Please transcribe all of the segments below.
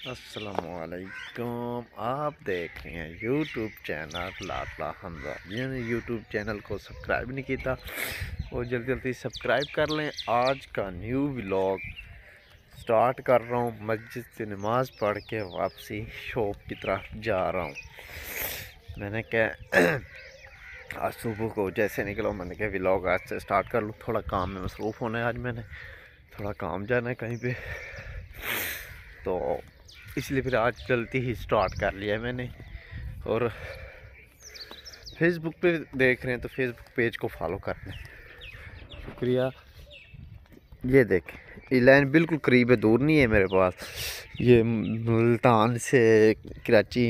अस्सलामुअलैकुम। आप देख रहे हैं यूट्यूब चैनल लाडला हमजा। जिन्होंने यूट्यूब चैनल को सब्सक्राइब नहीं किया वो जल्दी जल्दी सब्सक्राइब कर लें। आज का न्यू व्लॉग स्टार्ट कर रहा हूँ। मस्जिद से नमाज़ पढ़ के वापसी शॉप की तरफ जा रहा हूँ। मैंने क्या आज सुबह को जैसे निकला मैंने कहा व्लॉग आज से स्टार्ट कर लूँ। थोड़ा काम में मसरूफ़ होना है। आज मैंने थोड़ा काम जाना है कहीं पे, तो इसलिए फिर आज जल्दी ही स्टार्ट कर लिया मैंने। और फेसबुक पे देख रहे हैं तो फेसबुक पेज को फॉलो कर लें, शुक्रिया। ये देख ये लाइन बिल्कुल करीब है, दूर नहीं है मेरे पास। ये मुल्तान से कराची,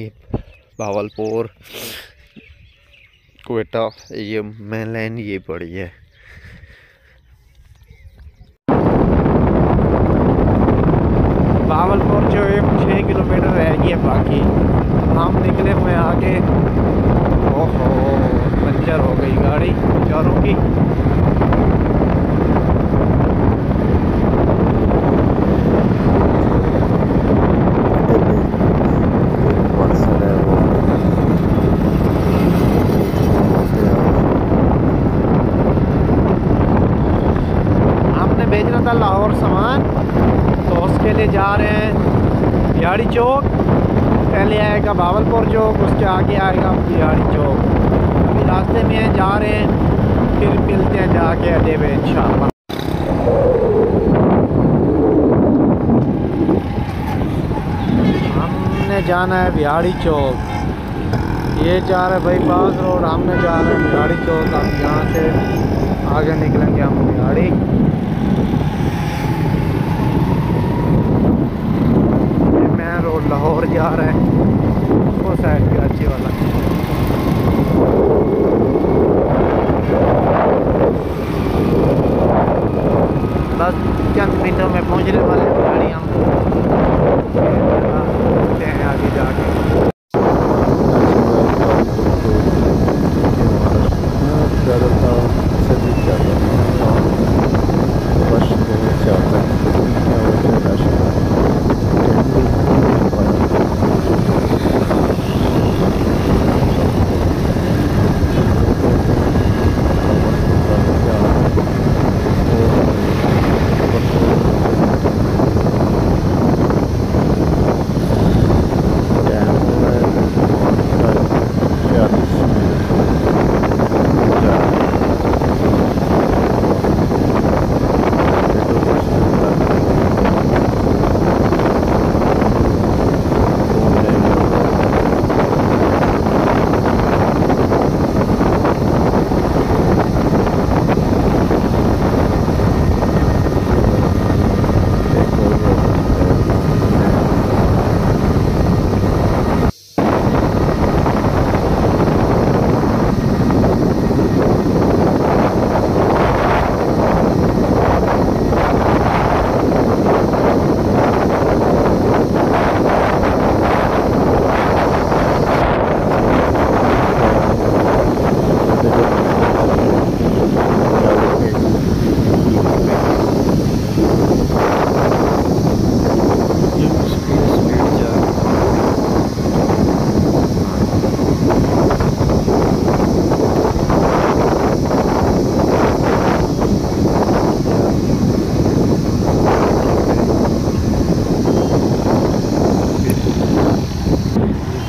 भावलपुर, कोयटा, ये मेन लाइन ये पड़ी है। भावलपुर जो 6 किलोमीटर रह गई है बाकी। हम निकले हुए आगे। ओहो, पंचर हो गई गाड़ी चारों की। हमने भेजना था लाहौर सामान, तो उसके लिए जा रहे हैं बिहाड़ी चौक। पहले आएगा भावलपुर चौक, उसके आगे आएगा बिहाड़ी चौक। अभी रास्ते में जा रहे हैं, फिर मिलते हैं जाके अड्डे पे इंशाल्लाह। हमने जाना है बिहाड़ी चौक। ये जा रहे भाई बास रोड, हमने जा रहे हैं बिहाड़ी चौक। अब यहाँ से आगे निकलेंगे हम बिहाड़ी। रोड लाहौर जा रहा है, वो साइड कराची वाला। बस चंद मिनटों में पहुंचने वाले गाड़ी हम देखते हैं आगे जाके।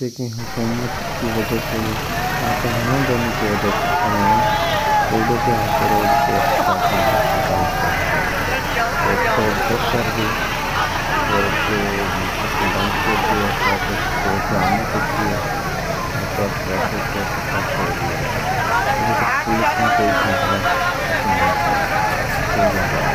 लेकिन हुकूमत की वजह से ना देने की वजह से रोडों के हाथ रोड के प्रेशर भी और जो बंद कर दिया ट्रैफिक को जाने के लिए ट्रैफिक को छोड़ दिया। पुलिस ने कोई फैसला नहीं किया।